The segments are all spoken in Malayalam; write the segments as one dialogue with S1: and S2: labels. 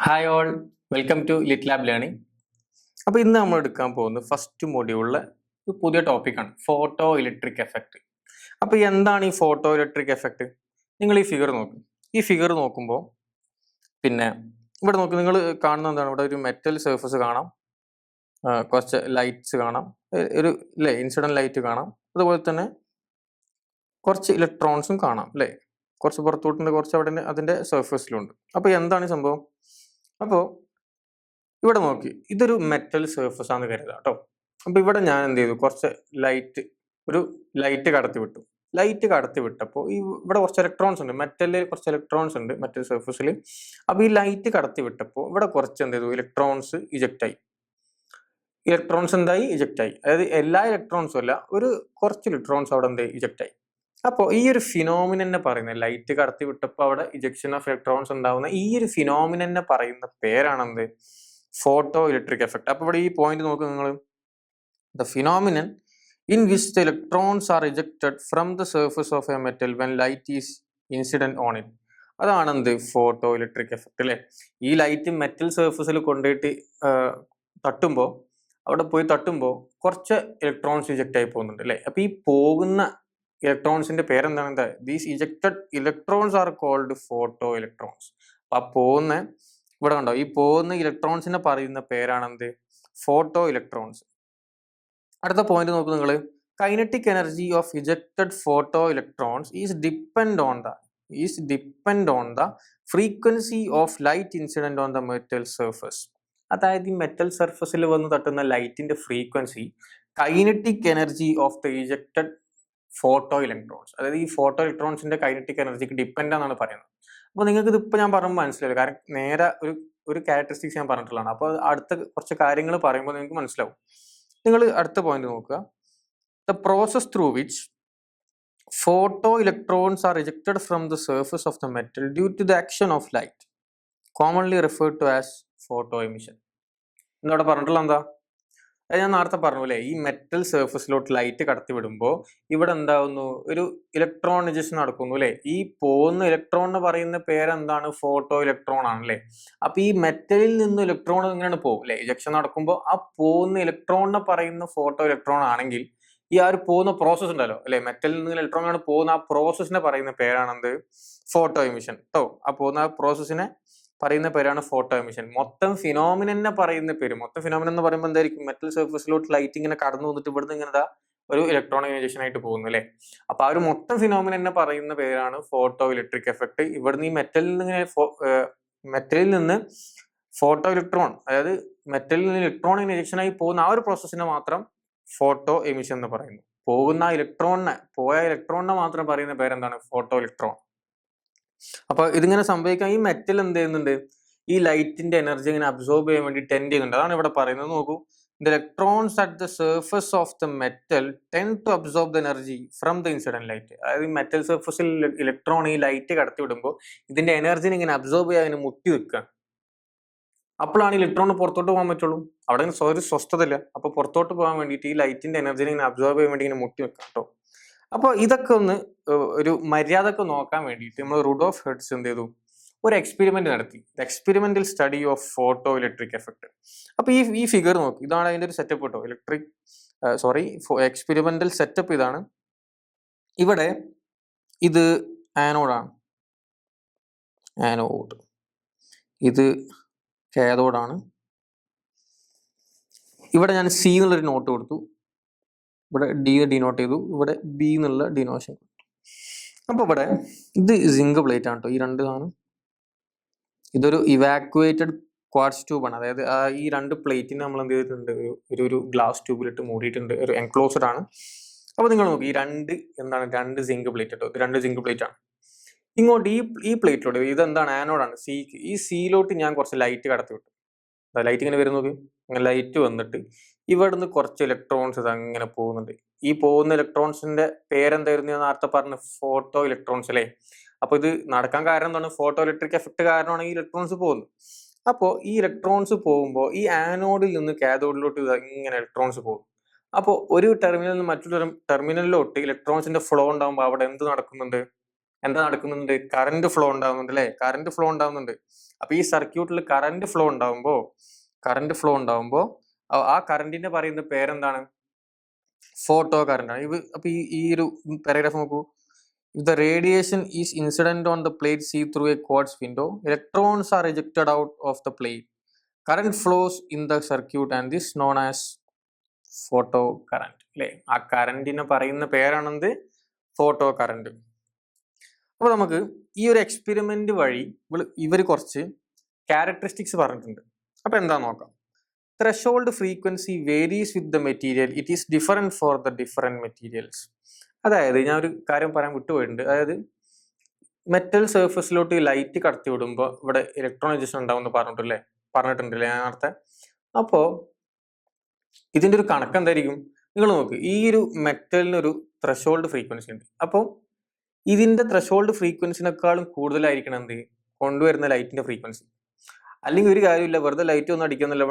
S1: Hi all, welcome to lit lab learning. അപ്പോൾ ഇന്ന് നമ്മൾ എടുക്കാൻ പോകുന്നത് ഫസ്റ്റ് മൊഡ്യൂളിലെ ഒരു പുതിയ ടോപ്പിക്കാണ്, ഫോട്ടോ ഇലക്ട്രിക് എഫക്റ്റ്. അപ്പോൾ എന്താണ് ഈ ഫോട്ടോ ഇലക്ട്രിക് എഫക്റ്റ്? നിങ്ങൾ ഈ ഫിഗർ നോക്കും. ഈ ഫിഗർ നോക്കുമ്പോൾ പിന്നെ ഇവിടെ നോക്ക്, നിങ്ങൾ കാണുന്ന എന്താണ്? ഇവിടെ ഒരു മെറ്റൽ സർഫസ് കാണാം, കുറച്ച് ലൈറ്റ്സ് കാണാം, ഒരു അല്ലേ ഇൻസിഡന്റ് ലൈറ്റ് കാണാം, അതുപോലെ തന്നെ കുറച്ച് ഇലക്ട്രോൺസും കാണാം അല്ലേ, കുറച്ച് പുറത്തോട്ടുണ്ട്, കുറച്ച് അവിടെ അതിൻ്റെ സർഫസിലുണ്ട്. അപ്പോൾ എന്താണ് സംഭവം? അപ്പോൾ ഇവിടെ നോക്കി, ഇതൊരു മെറ്റൽ സർഫസ് ആണെന്ന് കരുതാം കേട്ടോ. അപ്പൊ ഇവിടെ ഞാൻ എന്ത് ചെയ്തു, കുറച്ച് ലൈറ്റ് കടത്തി വിട്ടു. ലൈറ്റ് കടത്തി വിട്ടപ്പോൾ ഇവിടെ കുറച്ച് ഇലക്ട്രോൺസ് ഉണ്ട്, മെറ്റലിൽ കുറച്ച് ഇലക്ട്രോൺസ് ഉണ്ട് മെറ്റൽ സർഫസിൽ. അപ്പൊ ഈ ലൈറ്റ് കടത്തി വിട്ടപ്പോൾ ഇവിടെ കുറച്ച് എന്ത് ചെയ്തു, ഇലക്ട്രോൺസ് ഇജക്റ്റ് ആയി. ഇലക്ട്രോൺസ് എന്തായി, ഇജക്റ്റ് ആയി. അതായത് എല്ലാ ഇലക്ട്രോൺസും അല്ല, ഒരു കുറച്ച് ഇലക്ട്രോൺസ് അവിടെ എന്ത് ഇജക്റ്റ് ആയി. അപ്പോൾ ഈ ഒരു ഫിനോമിനെ പറയുന്നത്, ലൈറ്റ് കടത്തി വിട്ടപ്പോൾ അവിടെ ഇജക്ഷൻ ഓഫ് ഇലക്ട്രോൺസ് ഉണ്ടാവുന്ന ഈ ഒരു ഫിനോമിനെ പറയുന്ന പേരാണെന്ത്, ഫോട്ടോ ഇലക്ട്രിക് എഫക്ട്. അപ്പൊ ഇവിടെ ഈ പോയിന്റ് നോക്കുക നിങ്ങൾ, the phenomenon in which the electrons are ejected from the surface of A metal when light is incident on it. അതാണ് എന്ത്, ഫോട്ടോ ഇലക്ട്രിക് എഫക്ട് അല്ലേ. ഈ ലൈറ്റ് മെറ്റൽ സർഫസിൽ കൊണ്ടുപോയിട്ട് തട്ടുമ്പോൾ, അവിടെ പോയി തട്ടുമ്പോൾ കുറച്ച് ഇലക്ട്രോൺസ് ഇജക്റ്റ് ആയി പോകുന്നുണ്ട് അല്ലേ. അപ്പൊ ഈ പോകുന്ന ഇലക്ട്രോൺസിന്റെ പേരെന്താണ്? These ejected electrons are called photo electrons. അപ്പൊ പോകുന്ന, ഇവിടെ കണ്ടോ, ഈ പോകുന്ന ഇലക്ട്രോൺസിനെ പറയുന്ന പേരാണെന്ത്, ഫോട്ടോ ഇലക്ട്രോൺസ്. അടുത്ത പോയിന്റ് നോക്കൂ നിങ്ങൾ, kinetic energy of ejected photo electrons is depend on the frequency of light incident on the metal surface. അതായത് ഈ മെറ്റൽ സർഫസിൽ വന്ന് തട്ടുന്ന ലൈറ്റിന്റെ frequency kinetic energy of the ejected photo electrons, അതായത് ഈ ഫോട്ടോ ഇലക്ട്രോൺസിന്റെ കൈനറ്റിക് എനർജിക്ക് ഡിപ്പെൻഡ് ആണെന്നാണ് പറയുന്നത്. അപ്പോൾ നിങ്ങൾക്ക് ഇതിപ്പോൾ ഞാൻ പറയുമ്പോൾ മനസ്സിലാവില്ല, കാരണം നേരെ ഒരു ക്യാരക്ടറിസ്റ്റിക്സ് ഞാൻ പറഞ്ഞിട്ടുള്ളതാണ്. അപ്പോൾ അടുത്ത കുറച്ച് കാര്യങ്ങൾ പറയുമ്പോൾ നിങ്ങൾക്ക് മനസ്സിലാവും. നിങ്ങൾ അടുത്ത പോയിന്റ് നോക്കുക, the process through which photo electrons are rejected from the surface of the metal due to the action of light commonly referred to as photo emission. എന്നോട് പറഞ്ഞിട്ടുള്ള എന്താ, ഞാൻ നേരത്തെ പറഞ്ഞു അല്ലേ, ഈ മെറ്റൽ സർഫസിലോട്ട് ലൈറ്റ് കടത്തി വിടുമ്പോൾ ഇവിടെ എന്താവുന്നു, ഒരു ഇലക്ട്രോൺ ഇജക്ഷൻ നടക്കുന്നു അല്ലെ. ഈ പോകുന്ന ഇലക്ട്രോൺ എന്ന് പറയുന്ന പേരെന്താണ്, ഫോട്ടോ ഇലക്ട്രോൺ ആണല്ലേ. അപ്പൊ ഈ മെറ്റലിൽ നിന്ന് ഇലക്ട്രോൺ ഇങ്ങനെയാണ് പോകും അല്ലെ, ഇജക്ഷൻ നടക്കുമ്പോൾ ആ പോകുന്ന ഇലക്ട്രോണിനെ പറയുന്ന ഫോട്ടോ ഇലക്ട്രോൺ ആണെങ്കിൽ, ഈ ആ ഒരു പോകുന്ന പ്രോസസ് ഉണ്ടല്ലോ അല്ലെ, മെറ്റലിൽ നിന്ന് ഇലക്ട്രോൺ ആണ് പോകുന്ന ആ പ്രോസസ്സിനെ പറയുന്ന പേരാണെന്ത്, ഫോട്ടോ എമിഷൻ കേട്ടോ. ആ പോകുന്ന പ്രോസസ്സിനെ പറയുന്ന പേരാണ് ഫോട്ടോ എമിഷൻ. മൊത്തം ഫിനോമിനെ പറയുന്ന പേര്, മൊത്തം ഫിനോമിന എന്ന് പറയുമ്പോൾ എന്തായിരിക്കും, മെറ്റൽ സർഫസിലോട്ട് ലൈറ്റ് ഇങ്ങനെ കടന്നു വന്നിട്ട് ഇവിടുന്ന് ഇങ്ങനെ ഒരു ഇലക്ട്രോൺ ഇജക്ഷൻ ആയിട്ട് പോകുന്നു അല്ലെ. അപ്പൊ ആ ഒരു മൊത്തം ഫിനോമിനെ പറയുന്ന പേരാണ് ഫോട്ടോ ഇലക്ട്രിക് എഫക്ട്. ഇവിടുന്ന് ഈ മെറ്റലിൽ നിന്ന് ഫോട്ടോ ഇലക്ട്രോൺ, അതായത് മെറ്റലിൽ നിന്ന് ഇലക്ട്രോൺ ഇജക്ഷൻ ആയി പോകുന്ന ആ ഒരു പ്രോസസ്സിനെ മാത്രം ഫോട്ടോ എമിഷൻ എന്ന് പറയുന്നു. പോയ ഇലക്ട്രോണിനെ മാത്രം പറയുന്ന പേരെന്താണ്, ഫോട്ടോ ഇലക്ട്രോൺ. അപ്പൊ ഇതിങ്ങനെ സംഭവിക്കാൻ ഈ മെറ്റൽ എന്ത് ചെയ്യുന്നുണ്ട്, ഈ ലൈറ്റിന്റെ എനർജി ഇങ്ങനെ അബ്സോർബ് ചെയ്യാൻ വേണ്ടി ടെൻഡ് ചെയ്യുന്നുണ്ട്. അതാണ് ഇവിടെ പറയുന്നത്. നോക്കൂ, the electrons at the surface of the metal tend to absorb the energy from the incident light. അതായത് മെറ്റൽ സർഫസിൽ ഇലക്ട്രോൺ ഈ ലൈറ്റ് കടത്തി വിടുമ്പോൾ ഇതിന്റെ എനർജിനെ ഇങ്ങനെ അബ്സോർബ് ചെയ്യാൻ അതിന് മുട്ടി നിൽക്കുകയാണ്. അപ്പോഴാണ് ഇലക്ട്രോൺ പുറത്തോട്ട് പോകാൻ പറ്റുള്ളൂ. അവിടെ ഒരു സ്വസ്ഥത ഇല്ല. അപ്പൊ പുറത്തോട്ട് പോകാൻ വേണ്ടിയിട്ട് ഈ ലൈറ്റിന്റെ എനർജിനെ ഇങ്ങനെ അബ്സോർബ് ചെയ്യാൻ വേണ്ടി ഇങ്ങനെ മുട്ടി നിൽക്കാം കേട്ടോ. അപ്പോൾ ഇതൊക്കെ ഒന്ന് ഒരു മര്യാദക്ക് നോക്കാൻ വേണ്ടിയിട്ട് നമ്മൾ റുഡോൾഫ് ഹെർട്സ് എന്ത് ചെയ്തു, ഒരു എക്സ്പെരിമെന്റ് നടത്തി, experimental study of photo electric effect. അപ്പൊ ഈ ഫിഗർ നോക്കി, ഇതാണ് അതിന്റെ ഒരു സെറ്റപ്പ് കേട്ടോ. എക്സ്പെരിമെന്റൽ സെറ്റപ്പ് ഇതാണ്. ഇവിടെ ഇത് ആനോഡാണ്, ഇത് കാഥോഡാണ്. ഇവിടെ ഞാൻ സി എന്നുള്ളൊരു നോട്ട് കൊടുത്തു, ഇവിടെ ഡി ഡിനോട്ട് ചെയ്തു, ഇവിടെ ബി എന്നുള്ള ഡിനോഷൻ. അപ്പൊ ഇവിടെ ഇത് സിങ്ക് പ്ലേറ്റ് ആണ് കേട്ടോ. ഈ രണ്ട് ആണ്, ഇതൊരു ഇവാക്യുവേറ്റഡ് ക്വാർട്സ് ട്യൂബ് ആണ്. അതായത് ഈ രണ്ട് പ്ലേറ്റിന് നമ്മൾ എന്ത് ചെയ്തിട്ടുണ്ട്, ഒരു ഗ്ലാസ് ട്യൂബിലിട്ട് മൂടിയിട്ടുണ്ട്, ഒരു എൻക്ലോസ്ഡ് ആണ്. അപ്പൊ നിങ്ങൾ നോക്കി, ഈ രണ്ട് സിങ്ക് പ്ലേറ്റ് കേട്ടോ. ഇത് രണ്ട് സിങ്ക് പ്ലേറ്റ് ആണ്. ഇങ്ങോട്ട് ഈ പ്ലേറ്റിലോട്ട്, ഇതെന്താണ്, ആനോഡാണ്, ഈ സിയിലോട്ട് ഞാൻ കുറച്ച് ലൈറ്റ് കടത്തി വിട്ടു. ലൈറ്റ് ഇങ്ങനെ വരും നോക്കി, ഇങ്ങനെ ലൈറ്റ് വന്നിട്ട് ഇവിടുന്ന് കുറച്ച് ഇലക്ട്രോൺസ് ഇത് അങ്ങനെ പോകുന്നുണ്ട്. ഈ പോകുന്ന ഇലക്ട്രോൺസിന്റെ പേരെന്തായിരുന്നു ഞാൻ നേരത്തെ പറഞ്ഞ, ഫോട്ടോ ഇലക്ട്രോൺസ് അല്ലേ. അപ്പൊ ഇത് നടക്കാൻ കാരണം എന്താണ്, ഫോട്ടോ ഇലക്ട്രിക് എഫക്ട് കാരണമാണ് ഈ ഇലക്ട്രോൺസ് പോകുന്നത്. അപ്പോൾ ഈ ഇലക്ട്രോൺസ് പോകുമ്പോൾ ഈ ആനോഡിൽ നിന്ന് കാഥോഡിലോട്ട് ഇങ്ങനെ ഇലക്ട്രോൺസ് പോകും. അപ്പോൾ ഒരു ടെർമിനലിൽ നിന്ന് മറ്റൊരു ടെർമിനലിലോട്ട് ഇലക്ട്രോൺസിന്റെ ഫ്ലോ ഉണ്ടാകുമ്പോൾ അവിടെ എന്ത് നടക്കുന്നുണ്ട്, എന്താ നടക്കുന്നുണ്ട്? കറന്റ് ഫ്ലോ ഉണ്ടാവുന്നുണ്ട് അല്ലെ? കറന്റ് ഫ്ലോ ഉണ്ടാവുന്നുണ്ട്. അപ്പൊ ഈ സർക്യൂട്ടിൽ കറന്റ് ഫ്ലോ ഉണ്ടാവുമ്പോ ആ കറന്റിനെ പറയുന്ന പേരെന്താണ്? ഫോട്ടോ കറന്റ് ആണ്. അപ്പൊ ഈ ഒരു പാരഗ്രാഫ് നോക്കൂ. If the radiation is incident on the plate see through a quartz window, electrons are ejected out of the plate. Current flows in the circuit and this known as photo current. അല്ലേ? ആ കറന്റിനെ പറയുന്ന പേരാണെന്ത്? Photo current. അപ്പൊ നമുക്ക് ഈ ഒരു എക്സ്പെരിമെന്റ് വഴി ഇവർ കുറച്ച് ക്യാരക്ടറിസ്റ്റിക്സ് പറഞ്ഞിട്ടുണ്ട്. അപ്പൊ എന്താ നോക്കാം. Threshold frequency varies with the material. It is different for the different materials. അതായത് ഞാൻ ഒരു കാര്യം പറയാൻ വിട്ടുപോയിട്ടുണ്ട്. അതായത് മെറ്റൽ സർഫസിലോട്ട് ലൈറ്റ് കടത്തി വിടുമ്പോൾ ഇവിടെ ഇലക്ട്രോണൈസേഷൻ ഉണ്ടാവും പറഞ്ഞിട്ടുണ്ടല്ലേ ഞാൻ നേരത്തെ. അപ്പോ ഇതിന്റെ ഒരു കണക്ക് എന്തായിരിക്കും? നിങ്ങൾ നോക്ക്, ഈ ഒരു മെറ്റലിനൊരു ത്രെഷോൾഡ് ഫ്രീക്വൻസി ഉണ്ട്. അപ്പോൾ ഇതിന്റെ ത്രെഷോൾഡ് ഫ്രീക്വൻസിനേക്കാളും കൂടുതലായിരിക്കണം എന്ത് കൊണ്ടുവരുന്ന ലൈറ്റിന്റെ ഫ്രീക്വൻസി. അല്ലെങ്കിൽ ഒരു കാര്യമില്ല, വെറുതെ ലൈറ്റ് ഒന്നും അടിക്കുന്നില്ല,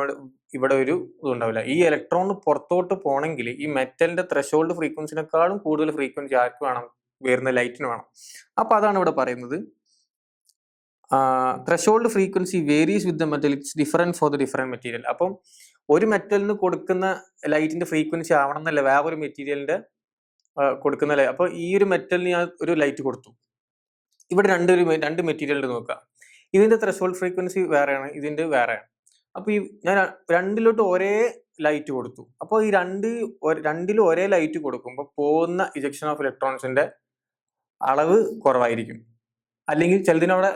S1: ഇവിടെ ഒരു ഇതുണ്ടാവില്ല. ഈ ഇലക്ട്രോൺ പുറത്തോട്ട് പോകണമെങ്കിൽ ഈ മെറ്റലിന്റെ ത്രെഷോൾഡ് ഫ്രീക്വൻസിനേക്കാളും കൂടുതൽ ഫ്രീക്വൻസി ആർക്ക് വേണം? വരുന്ന ലൈറ്റിന് വേണം. അപ്പൊ അതാണ് ഇവിടെ പറയുന്നത്. Threshold frequency varies with the metal, it's different for the different material. അപ്പം ഒരു മെറ്റലിന് കൊടുക്കുന്ന ലൈറ്റിന്റെ ഫ്രീക്വൻസി ആവണം എന്നല്ല വേറൊരു മെറ്റീരിയലിന്റെ കൊടുക്കുന്ന ലൈറ്റ്. അപ്പൊ ഈ ഒരു മെറ്റലിന് ഞാൻ ഒരു ലൈറ്റ് കൊടുത്തു. ഇവിടെ രണ്ട് മെറ്റീരിയലിന്റെ നോക്കുക. ഇതിന്റെ ത്രെഷോൾഡ് ഫ്രീക്വൻസി വേറെയാണ്, ഇതിന്റെ വേറെയാണ്. അപ്പൊ ഈ ഞാൻ രണ്ടിലോട്ട് ഒരേ ലൈറ്റ് കൊടുത്തു. അപ്പോൾ ഈ രണ്ടിലും ഒരേ ലൈറ്റ് കൊടുക്കുമ്പോൾ പോകുന്ന ഇജക്ഷൻ ഓഫ് ഇലക്ട്രോൺസിന്റെ അളവ് കുറവായിരിക്കും. അല്ലെങ്കിൽ ചിലതിനവിടെ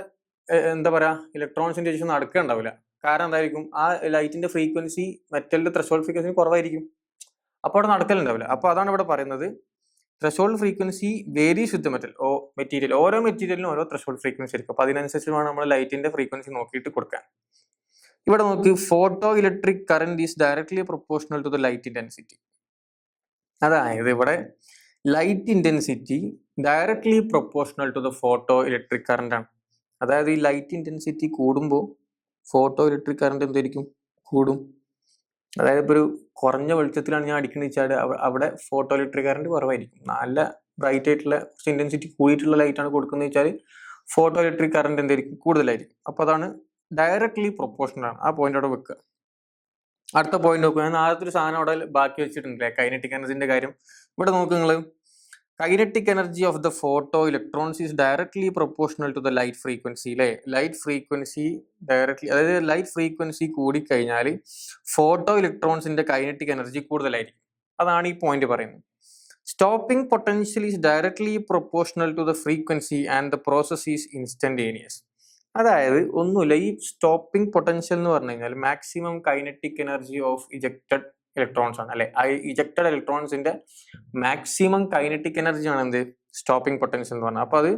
S1: എന്താ പറയാ, ഇലക്ട്രോൺസിന്റെ ഇജക്ഷൻ നടക്കുകയുണ്ടാവില്ല. കാരണം എന്തായിരിക്കും? ആ ലൈറ്റിന്റെ ഫ്രീക്വൻസി മെറ്റലിന്റെ ത്രെഷോൾഡ് ഫ്രീക്വൻസി കുറവായിരിക്കും. അപ്പോൾ അവിടെ നടക്കലുണ്ടാവില്ല. അപ്പൊ അതാണ് ഇവിടെ പറയുന്നത്. ത്രെഷോൾഡ് ഫ്രീക്വൻസി വേരീസ് വിത്ത് മെറ്റീരിയൽ. ഓരോ മെറ്റീരിയലിനും ഓരോ ത്രെഷോൾഡ് ഫ്രീക്വൻസി ആയിരിക്കും. അപ്പൊ അതിനനുസരിച്ച് വേണം നമ്മൾ ലൈറ്റിന്റെ ഫ്രീക്വൻസി നോക്കിയിട്ട് കൊടുക്കാൻ. ഇവിടെ നോക്കി, photo electric current is directly proportional to the light intensity. അതായത് ഇവിടെ light intensity directly proportional to the photo electric current ആണ്. അതായത് ഈ ലൈറ്റ് ഇന്റൻസിറ്റി കൂടുമ്പോൾ ഫോട്ടോ ഇലക്ട്രിക് കറന്റ് എന്തായിരിക്കും? കൂടും. അതായത് ഇപ്പൊ ഒരു കുറഞ്ഞ വെളിച്ചത്തിലാണ് ഞാൻ അടിക്കുന്നത് വെച്ചാൽ അവിടെ ഫോട്ടോ ഇലക്ട്രിക് കറന്റ് കുറവായിരിക്കും. നല്ല ബ്രൈറ്റ് ആയിട്ടുള്ള ഇന്റൻസിറ്റി കൂടിയിട്ടുള്ള ലൈറ്റ് ആണ് കൊടുക്കുന്നത് വെച്ചാൽ ഫോട്ടോ ഇലക്ട്രിക് കറന്റ് എന്തായിരിക്കും? കൂടുതലായിരിക്കും. അപ്പൊ അതാണ് ഡയറക്ട്ലി പ്രൊപ്പോർഷണൽ ആണ്. ആ പോയിന്റ് അവിടെ വെക്കുക. അടുത്ത പോയിന്റ് നോക്കുക. ഞാൻ ആദ്യത്തെ ഒരു സാധനം അവിടെ ബാക്കി വെച്ചിട്ടുണ്ടല്ലേ, കൈനറ്റിക് എനർജിന്റെ കാര്യം. ഇവിടെ നോക്കുക നിങ്ങൾ, kinetic energy of the photo electrons is directly proportional to the light frequency. അല്ലേ? ലൈറ്റ് ഫ്രീക്വൻസി ഡയറക്ട്ലി, അതായത് ലൈറ്റ് ഫ്രീക്വൻസി കൂടിക്കഴിഞ്ഞാൽ ഫോട്ടോ ഇലക്ട്രോൺസിന്റെ കൈനറ്റിക് എനർജി കൂടുതലായിരിക്കും. അതാണ് ഈ പോയിന്റ് പറയുന്നത്. Stopping potential is directly proportional to the frequency and the process is instantaneous. അതായത് ഒന്നുമില്ല, ഈ സ്റ്റോപ്പിംഗ് പൊട്ടൻഷ്യൽ എന്ന് പറഞ്ഞു കഴിഞ്ഞാൽ maximum kinetic energy of ejected electrons ആണ്. അല്ലെ? ഇജക്റ്റഡ് ഇലക്ട്രോൺസിന്റെ മാക്സിമം കൈനറ്റിക് എനർജി ആണ് എന്ത്? സ്റ്റോപ്പിംഗ് പൊട്ടൻഷ്യൽ എന്ന് പറഞ്ഞാൽ. അപ്പൊ അത്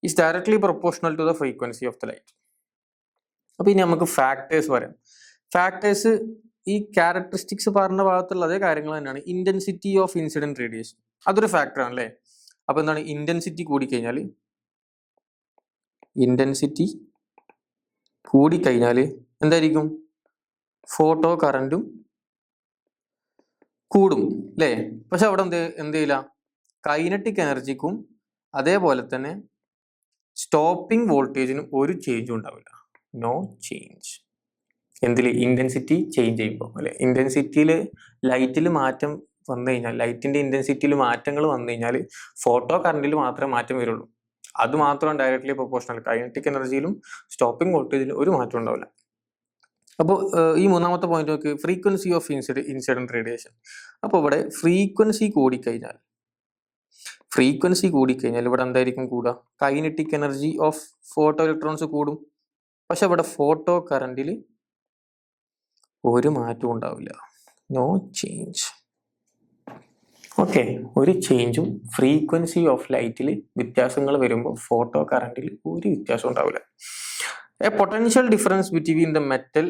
S1: is directly proportional to the frequency of the light. അപ്പൊ ഇനി നമുക്ക് ഫാക്ടേഴ്സ് പറയാം. ഫാക്ടേഴ്സ് ഈ ക്യാരക്ടറിസ്റ്റിക്സ് പറഞ്ഞ ഭാഗത്തുള്ള അതേ കാര്യങ്ങൾ തന്നെയാണ്. ഇന്റൻസിറ്റി ഓഫ് ഇൻസിഡന്റ് റേഡിയേഷൻ അതൊരു ഫാക്ടർ ആണ്. അല്ലേ? അപ്പൊ എന്താണ്? ഇന്റൻസിറ്റി കൂടിക്കഴിഞ്ഞാൽ എന്തായിരിക്കും? ഫോട്ടോ കറന്റും കൂടും. അല്ലേ? പക്ഷെ അവിടെ എന്ത് ചെയ്യില്ല, കൈനറ്റിക് എനർജിക്കും അതേപോലെ തന്നെ സ്റ്റോപ്പിംഗ് വോൾട്ടേജിനും ഒരു ചേഞ്ചും ഉണ്ടാവില്ല. No change. എന്തിൽ? ഇന്റൻസിറ്റി ചേഞ്ച് ചെയ്യുമ്പോൾ. അല്ലെ? ഇന്റൻസിറ്റിയിൽ ലൈറ്റിൽ മാറ്റം വന്നു കഴിഞ്ഞാൽ, ലൈറ്റിന്റെ ഇന്റൻസിറ്റിയിൽ മാറ്റങ്ങൾ വന്നു കഴിഞ്ഞാൽ ഫോട്ടോ കറന്റിൽ മാത്രമേ മാറ്റം വരുള്ളൂ. അത് മാത്രമാണ് ഡയറക്ട്ലി പ്രൊപ്പോർഷണൽ. കൈനറ്റിക് എനർജിയിലും സ്റ്റോപ്പിംഗ് വോൾട്ടേജിലും ഒരു മാറ്റം ഉണ്ടാവില്ല. അപ്പോൾ ഈ മൂന്നാമത്തെ പോയിന്റ് നോക്ക്, ഫ്രീക്വൻസി ഓഫ് ഇൻസിഡന്റ് റേഡിയേഷൻ. അപ്പോൾ ഇവിടെ ഫ്രീക്വൻസി കൂടിക്കഴിഞ്ഞാൽ ഇവിടെ എന്തായിരിക്കും കൂടുക? Kinetic energy of photo electrons കൂടും. പക്ഷെ ഇവിടെ ഫോട്ടോ കറന്റിൽ ഒരു മാറ്റവും ഉണ്ടാവില്ല. No change. ഓക്കെ, ഒരു ചേഞ്ചും ഫ്രീക്വൻസി ഓഫ് ലൈറ്റിൽ വ്യത്യാസങ്ങൾ വരുമ്പോൾ ഫോട്ടോ കറന്റിൽ ഒരു വ്യത്യാസം ഉണ്ടാവില്ല. A potential difference between the metal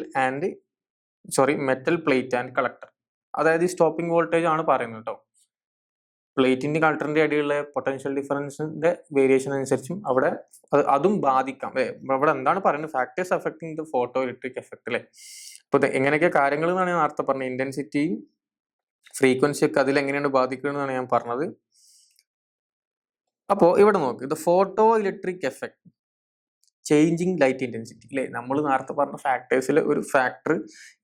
S1: plate and collector. അതായത് ഈ സ്റ്റോപ്പിംഗ് വോൾട്ടേജ് ആണ് പറയുന്നത് കേട്ടോ. പ്ലേറ്റിന്റെ കളക്ടറിന്റെ ഇടയിലുള്ള പൊട്ടൻഷ്യൽ ഡിഫറൻസിന്റെ വേരിയേഷൻ അനുസരിച്ചും അവിടെ അതും ബാധിക്കാം. ഇവിടെ എന്താണ് പറയുന്നത്? Factors affecting the photo electric effect. അല്ലെ? ഇപ്പൊ എങ്ങനെയൊക്കെ കാര്യങ്ങൾ എന്നാണ് ഞാൻ നേരത്തെ പറഞ്ഞത്. ഇന്റൻസിറ്റി, ഫ്രീക്വൻസി ഒക്കെ അതിൽ എങ്ങനെയാണ് ബാധിക്കുന്നത് എന്നാണ് ഞാൻ പറഞ്ഞത്. അപ്പോൾ ഇവിടെ നോക്ക്, ഇത് photo electric effect changing light intensity അല്ലേ, നമ്മൾ നേരത്തെ പറഞ്ഞ ഫാക്ടേഴ്സിലെ ഒരു ഫാക്ടർ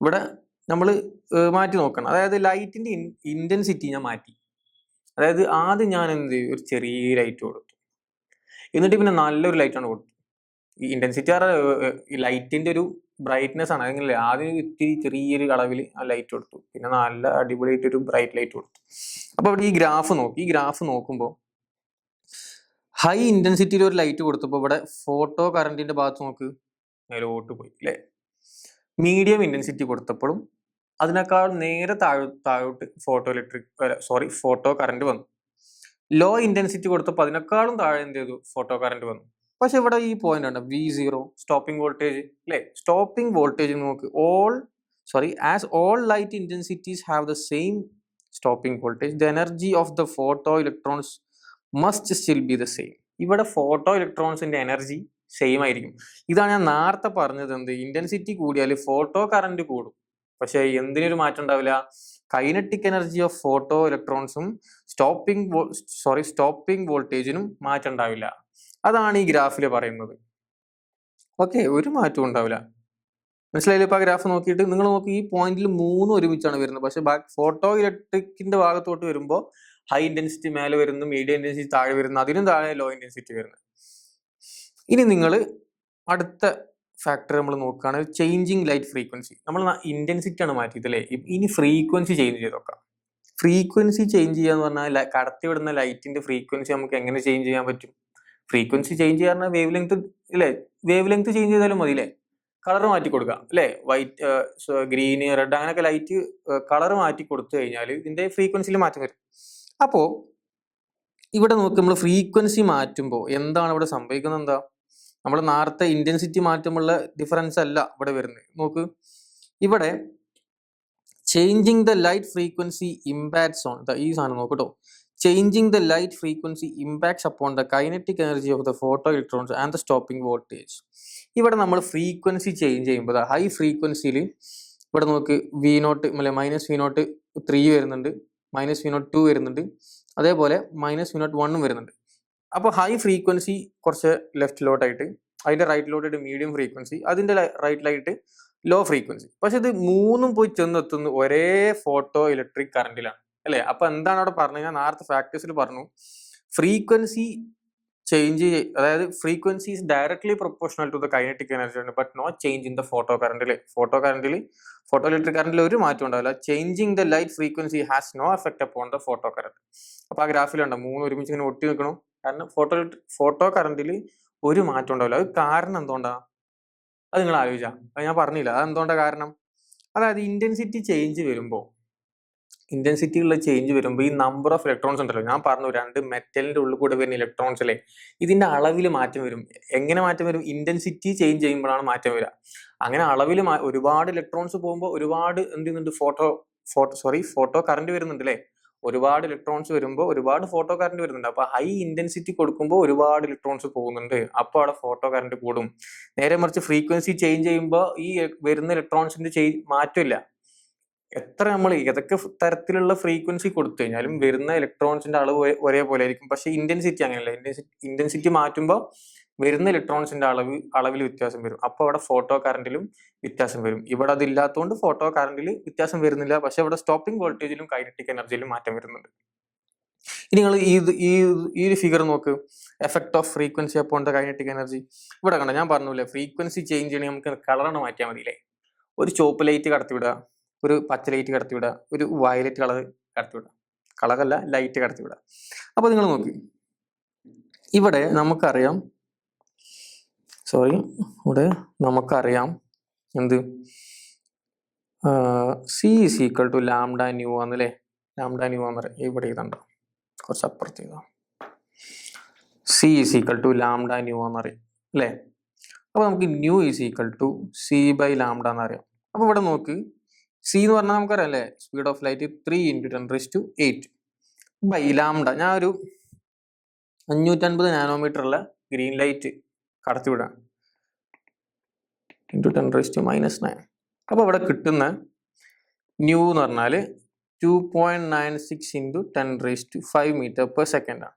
S1: ഇവിടെ നമ്മൾ മാറ്റി നോക്കണം. അതായത് ലൈറ്റിന്റെ ഇന്റൻസിറ്റി ഞാൻ മാറ്റി. അതായത് ആദ്യം ഞാൻ എന്ത് ചെയ്യും, ഒരു ചെറിയ ലൈറ്റ് കൊടുത്തു, എന്നിട്ട് പിന്നെ നല്ലൊരു ലൈറ്റാണ് കൊടുത്തു. ഈ ഇന്റൻസിറ്റി ഈ ലൈറ്റിന്റെ ഒരു ബ്രൈറ്റ്നെസ് ആണ്, അങ്ങനെ ആദ്യം ഇത്തിരി ചെറിയൊരു അളവിൽ ആ ലൈറ്റ് കൊടുത്തു, പിന്നെ നല്ല അടിപൊളിയായിട്ട് ഒരു ബ്രൈറ്റ് ലൈറ്റ് കൊടുത്തു. അപ്പൊ ഇവിടെ ഈ ഗ്രാഫ് നോക്കി, ഈ ഗ്രാഫ് നോക്കുമ്പോൾ ഹൈ ഇന്റൻസിറ്റിയിൽ ഒരു ലൈറ്റ് കൊടുത്തപ്പോൾ ഇവിടെ ഫോട്ടോ കറന്റിന്റെ ഭാഗത്ത് നോക്ക് മേലോട്ട് പോയി അല്ലേ. മീഡിയം ഇന്റൻസിറ്റി കൊടുത്തപ്പോഴും അതിനേക്കാൾ നേരെ താഴോട്ട് ഫോട്ടോ കറന്റ് വന്നു. ലോ ഇന്റൻസിറ്റി കൊടുത്തപ്പോൾ അതിനേക്കാളും താഴെ എന്ത് ചെയ്തു, ഫോട്ടോ കറന്റ് വന്നു. പക്ഷെ ഇവിടെ ഈ പോയിന്റ് ആണ് V0 സ്റ്റോപ്പിംഗ് വോൾട്ടേജ് അല്ലേ. സ്റ്റോപ്പിംഗ് വോൾട്ടേജ് നോക്ക്, as all light intensities have the same stopping voltage, the energy of the photo electrons must still B the same. ഇവിടെ ഫോട്ടോ ഇലക്ട്രോൺസിന്റെ എനർജി സെയിം ആയിരിക്കും. ഇതാണ് ഞാൻ നേരത്തെ പറഞ്ഞത്, എന്ത് ഇന്റൻസിറ്റി കൂടിയാൽ ഫോട്ടോ കറന്റ് കൂടും, പക്ഷെ എന്തിനൊരു മാറ്റം ഉണ്ടാവില്ല, കൈനറ്റിക് എനർജി ഓഫ് ഫോട്ടോ ഇലക്ട്രോൺസും സ്റ്റോപ്പിംഗ് വോൾട്ടേജിനും മാറ്റം ഉണ്ടാവില്ല. അതാണ് ഈ ഗ്രാഫിൽ പറയുന്നത്. ഓക്കെ, ഒരു മാറ്റവും ഉണ്ടാവില്ല. മനസ്സിലായില്ലേ? ഇപ്പൊ ആ ഗ്രാഫ് നോക്കിയിട്ട് നിങ്ങൾ നോക്കി, ഈ പോയിന്റിൽ 3 ഒരുമിച്ചാണ് വരുന്നത്, പക്ഷെ ഫോട്ടോ ഇലക്ട്രിക്കിന്റെ ഭാഗത്തോട്ട് വരുമ്പോൾ ഹൈ ഇന്റൻസിറ്റി മേലെ വരുന്നു, മീഡിയം ഇന്റൻസിറ്റി താഴെ വരുന്നു, അതിനും താഴെ ലോ ഇന്റൻസിറ്റി വരുന്നത്. ഇനി നിങ്ങൾ അടുത്ത ഫാക്ടർ നമ്മൾ നോക്കുകയാണെങ്കിൽ ചേഞ്ചിങ് ലൈറ്റ് ഫ്രീക്വൻസി. നമ്മൾ ഇന്റൻസിറ്റി ആണ് മാറ്റിയത് അല്ലേ. ഇനി ഫ്രീക്വൻസി ചേഞ്ച് ചെയ്ത് നോക്കാം. ഫ്രീക്വൻസി ചേഞ്ച് ചെയ്യാന്ന് പറഞ്ഞാൽ കടത്തി വിടുന്ന ലൈറ്റിന്റെ ഫ്രീക്വൻസി നമുക്ക് എങ്ങനെ ചേഞ്ച് ചെയ്യാൻ പറ്റും? ഫ്രീക്വൻസി ചേഞ്ച് ചെയ്യാൻ വേവ് ലെങ്ത് അല്ലേ, വേവ് ലെങ്ത് ചേഞ്ച് ചെയ്താലും മതി അല്ലേ. കളർ മാറ്റി കൊടുക്കുക അല്ലേ, വൈറ്റ്, ഗ്രീന്, റെഡ് അങ്ങനെയൊക്കെ ലൈറ്റ് കളർ മാറ്റി കൊടുത്തു കഴിഞ്ഞാൽ ഇതിന്റെ ഫ്രീക്വൻസിയിൽ മാറ്റം വരും. അപ്പോൾ ഇവിടെ നോക്ക്, നമ്മൾ ഫ്രീക്വൻസി മാറ്റുമ്പോൾ എന്താണ് ഇവിടെ സംഭവിക്കുന്നത്? എന്താ, നമ്മൾ നേരത്തെ ഇന്റൻസിറ്റി മാറ്റുമ്പോഴുള്ള ഡിഫറൻസ് അല്ല ഇവിടെ വരുന്നത്. നോക്ക്, ഇവിടെ changing the light frequency impacts on ഈ സാധനം നോക്കട്ടോ. Changing the light frequency impacts upon the kinetic energy of the photo electrons and the stopping voltage. ഇവിടെ നമ്മൾ ഫ്രീക്വൻസി ചേഞ്ച് ചെയ്യുമ്പോൾ ഹൈ ഫ്രീക്വൻസിയിൽ ഇവിടെ നോക്ക് V0 അല്ലെ -V03 വരുന്നുണ്ട്, -V02 വരുന്നുണ്ട്, അതേപോലെ -V01 വരുന്നുണ്ട്. അപ്പോൾ ഹൈ ഫ്രീക്വൻസി കുറച്ച് ലെഫ്റ്റിലോട്ടായിട്ട്, അതിന്റെ റൈറ്റിലോട്ടായിട്ട് മീഡിയം ഫ്രീക്വൻസി, അതിന്റെ റൈറ്റിലായിട്ട് ലോ ഫ്രീക്വൻസി. പക്ഷെ ഇത് മൂന്നും പോയി ചെന്നെത്തുന്ന ഒരേ ഫോട്ടോ ഇലക്ട്രിക് കറന്റിലാണ് അല്ലെ. അപ്പൊ എന്താണ് അവിടെ പറഞ്ഞത്? ഞാൻ നേരത്തെ ഫാക്ടേഴ്സിൽ പറഞ്ഞു, ഫ്രീക്വൻസി ചേഞ്ച്, അതായത് frequency is directly proportional to the kinetic energy but not change in the photo കറന്റിൽ. ഫോട്ടോ ഇലക്ട്രിക് കറന്റിൽ ഒരു മാറ്റം ഉണ്ടാവില്ല. Changing the light frequency has no effect upon the photo current. അപ്പൊ ആ ഗ്രാഫിലുണ്ടോ 3 ഒരുമിച്ച് ഇങ്ങനെ ഒട്ടി നിൽക്കണം. കാരണം ഫോട്ടോ കറന്റിൽ ഒരു മാറ്റം ഉണ്ടാവില്ല. അത് കാരണം എന്തുകൊണ്ടാ, അത് നിങ്ങൾ ആലോചിച്ചാ, അത് ഞാൻ പറഞ്ഞില്ല അത് എന്തുകൊണ്ടാ കാരണം. അതായത് ഇന്റൻസിറ്റി ചേഞ്ച് വരുമ്പോൾ ഈ നമ്പർ ഓഫ് ഇലക്ട്രോൺസ് ഉണ്ടല്ലോ, ഞാൻ പറഞ്ഞു 2 മെറ്റലിന്റെ ഉള്ളിൽ കൂടെ വരുന്ന ഇലക്ട്രോൺസ് അല്ലേ, ഇതിന്റെ അളവിൽ മാറ്റം വരും. എങ്ങനെ മാറ്റം വരും? ഇന്റൻസിറ്റി ചേഞ്ച് ചെയ്യുമ്പോഴാണ് മാറ്റം വരിക. അങ്ങനെ അളവിൽ ഒരുപാട് ഇലക്ട്രോൺസ് പോകുമ്പോൾ ഒരുപാട് എന്ത് ചെയ്യുന്നുണ്ട്, ഫോട്ടോ കറന്റ് വരുന്നുണ്ട് അല്ലേ. ഒരുപാട് ഇലക്ട്രോൺസ് വരുമ്പോൾ ഒരുപാട് ഫോട്ടോ കറന്റ് വരുന്നുണ്ട്. അപ്പൊ ഹൈ ഇന്റൻസിറ്റി കൊടുക്കുമ്പോൾ ഒരുപാട് ഇലക്ട്രോൺസ് പോകുന്നുണ്ട്, അപ്പോൾ അവിടെ ഫോട്ടോ കറന്റ് കൂടും. നേരെ മറിച്ച് ഫ്രീക്വൻസി ചേഞ്ച് ചെയ്യുമ്പോൾ ഈ വരുന്ന ഇലക്ട്രോൺസിന്റെ മാറ്റമില്ല. എത്ര നമ്മൾ ഏതൊക്കെ തരത്തിലുള്ള ഫ്രീക്വൻസി കൊടുത്തു കഴിഞ്ഞാലും വരുന്ന ഇലക്ട്രോൺസിന്റെ അളവ് ഒരേപോലെ ആയിരിക്കും. പക്ഷെ ഇന്റൻസിറ്റി അങ്ങനെയല്ല. ഇന്റൻസിറ്റി മാറ്റുമ്പോൾ വരുന്ന ഇലക്ട്രോൺസിന്റെ അളവിൽ വ്യത്യാസം വരും. അപ്പോൾ അവിടെ ഫോട്ടോ കറന്റിലും വ്യത്യാസം വരും. ഇവിടെ അതില്ലാത്തതുകൊണ്ട് ഫോട്ടോ കറന്റിൽ വ്യത്യാസം വരുന്നില്ല. പക്ഷെ ഇവിടെ സ്റ്റോപ്പിംഗ് വോൾട്ടേജിലും കൈനറ്റിക് എനർജിയിലും മാറ്റം വരുന്നുണ്ട്. ഇനി നിങ്ങൾ ഈ ഒരു ഫിഗർ നോക്ക്, effect of frequency upon the kinetic energy. ഇവിടെ കണ്ടോ, ഞാൻ പറഞ്ഞില്ലേ ഫ്രീക്വൻസി ചേഞ്ച് ചെയ്യണമെങ്കിൽ നമുക്ക് കളറാണ് മാറ്റിയാൽ മതിയില്ലേ. ഒരു ചോപ്പ് ലൈറ്റ് കടത്തിവിടുക, ഒരു പച്ച ലൈറ്റ് കടത്തിവിടുക, ഒരു വയലറ്റ് കളർ കടത്തിവിടുക, കളറല്ല ലൈറ്റ് കടത്തിവിടുക. അപ്പൊ നിങ്ങൾ നോക്കി, ഇവിടെ നമുക്കറിയാം എന്ത് C is equal to lambda new ആണല്ലേ. ലാംഡ ന്യൂ എന്ന് പറയാം, ഇവിടെ ഇതുണ്ടോ, കുറച്ച് അപ്പുറത്ത് ചെയ്തോ. C is equal to lambda new എന്നറിയാം അല്ലേ. അപ്പൊ നമുക്ക് new is equal to C/λ എന്നറിയാം. അപ്പൊ ഇവിടെ നോക്ക്, C എന്ന് പറഞ്ഞാൽ നമുക്കറിയാം അല്ലേ, speed of light 3 × 10⁸ by lambda. ഞാൻ ഒരു 550 നാനോമീറ്ററുള്ള ഗ്രീൻ ലൈറ്റ് കടത്തിവിടാം × 10⁻⁹. അപ്പോൾ ഇവിടെ കിട്ടുന്ന ന്യൂ എന്ന് പറഞ്ഞാൽ 2.96 × 10⁵ മീറ്റർ പെർ സെക്കൻഡ് ആണ്.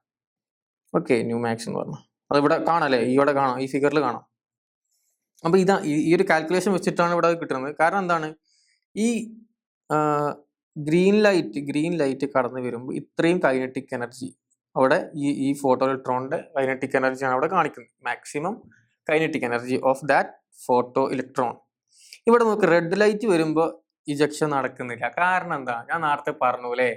S1: ഓക്കെ, ന്യൂ മാക്സ് എന്ന് പറഞ്ഞു. അത് ഇവിടെ കാണാം അല്ലേ, ഇവിടെ കാണാം, ഈ ഫിഗറിൽ കാണാം. അപ്പൊ ഇതാ ഈ ഒരു കാൽക്കുലേഷൻ വെച്ചിട്ടാണ് ഇവിടെ കിട്ടുന്നത്. കാരണം എന്താണ്, ഈ ഗ്രീൻ ലൈറ്റ് കടന്നു വരുമ്പോൾ ഇത്രയും കൈനറ്റിക് എനർജി അവിടെ ഈ ഫോട്ടോ ഇലക്ട്രോണിന്റെ കൈനറ്റിക് എനർജിയാണ് അവിടെ കാണിക്കുന്നത്. Maximum kinetic energy of that photo electron. ഇവിടെ നമുക്ക് റെഡ് ലൈറ്റ് വരുമ്പോൾ ഇജക്ഷൻ നടക്കുന്നില്ല. കാരണം എന്താ, ഞാൻ നേരത്തെ പറഞ്ഞു അല്ലേ,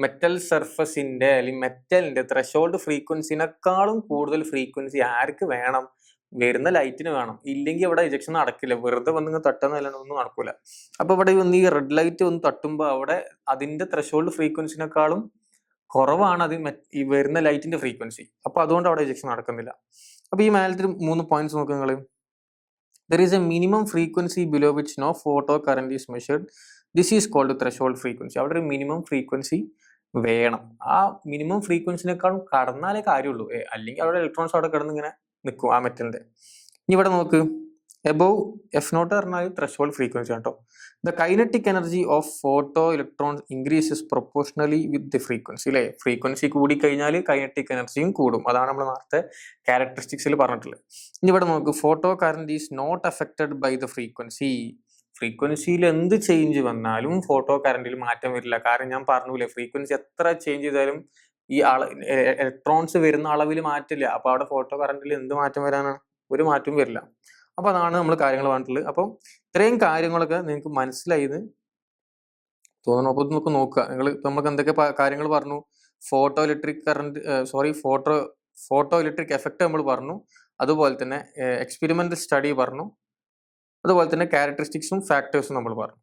S1: മെറ്റൽ സർഫസിന്റെ അല്ലെങ്കിൽ മെറ്റലിന്റെ ത്രഷോൾഡ് ഫ്രീക്വൻസിനേക്കാളും കൂടുതൽ ഫ്രീക്വൻസി ആർക്ക് വേണം, വരുന്ന ലൈറ്റിന് വേണം. ഇല്ലെങ്കിൽ ഇവിടെ ഇജക്ഷൻ നടക്കില്ല, വെറുതെ വന്ന് തട്ടുന്നതല്ലാണ്ട് ഒന്നും നടക്കൂല. അപ്പൊ ഇവിടെ വന്ന് ഈ റെഡ് ലൈറ്റ് ഒന്ന് തട്ടുമ്പോൾ അവിടെ അതിന്റെ ത്രഷോൾഡ് ഫ്രീക്വൻസിനേക്കാളും കുറവാണ് ഈ വരുന്ന ലൈറ്റിന്റെ ഫ്രീക്വൻസി. അപ്പൊ അതുകൊണ്ട് അവിടെ ഇജക്ഷൻ നടക്കുന്നില്ല. അപ്പൊ ഈ മേലത്തെ 3 പോയിന്റ്സ് നോക്കുക നിങ്ങൾ. There is a minimum frequency below which no photo current is measured. This is called threshold frequency. അവിടെ ഒരു മിനിമം ഫ്രീക്വൻസി വേണം. ആ മിനിമം ഫ്രീക്വൻസിനേക്കാളും കടന്നാലേ കാര്യമുള്ളൂ, അല്ലെങ്കിൽ അവിടെ ഇലക്ട്രോൺസ് അവിടെ കിടന്ന് ഇങ്ങനെ നിൽക്കും ആ മെറ്റലിന്റെ. ഇനി ഇവിടെ നോക്ക്, എബോവ് എഫ് നോട്ട് പറഞ്ഞാൽ ത്രഷോൾഡ് ഫ്രീക്വൻസി കേട്ടോ. The kinetic energy of photo electrons increases proportionally with the frequency. അല്ലേ, ഫ്രീക്വൻസി കൂടി കഴിഞ്ഞാൽ കൈനറ്റിക് എനർജിയും കൂടും. അതാണ് നമ്മൾ നേരത്തെ ക്യാരക്ടറിസ്റ്റിക്സിൽ പറഞ്ഞിട്ടുള്ളത്. ഇനി ഇവിടെ നോക്ക്, photo current is not affected by the frequency. ഫ്രീക്വൻസിയിൽ എന്ത് ചേഞ്ച് വന്നാലും ഫോട്ടോ കറന്റിൽ മാറ്റം വരില്ല. കാരണം ഞാൻ പറഞ്ഞില്ലേ, ഫ്രീക്വൻസി എത്ര ചേഞ്ച് ചെയ്താലും ഈ ഇലക്ട്രോൺസ് വരുന്ന അളവിൽ മാറ്റില്ല. അപ്പൊ അവിടെ ഫോട്ടോ കറന്റിൽ എന്ത് മാറ്റം വരാനാണ്, ഒരു മാറ്റവും വരില്ല. അപ്പൊ അതാണ് നമ്മൾ കാര്യങ്ങൾ പറഞ്ഞിട്ടുള്ളത്. അപ്പം ഇത്രയും കാര്യങ്ങളൊക്കെ നിങ്ങൾക്ക് മനസ്സിലായത് തോന്നുന്നു. അപ്പൊ നമുക്ക് നോക്കുക, നമുക്ക് എന്തൊക്കെ കാര്യങ്ങൾ പറഞ്ഞു. ഫോട്ടോ ഇലക്ട്രിക് എഫക്ട് നമ്മൾ പറഞ്ഞു, അതുപോലെ തന്നെ എക്സ്പെരിമെന്റൽ സ്റ്റഡി പറഞ്ഞു, അതുപോലെ തന്നെ ക്യാരക്ടറിസ്റ്റിക്സും ഫാക്ടേഴ്സും നമ്മൾ പറഞ്ഞു.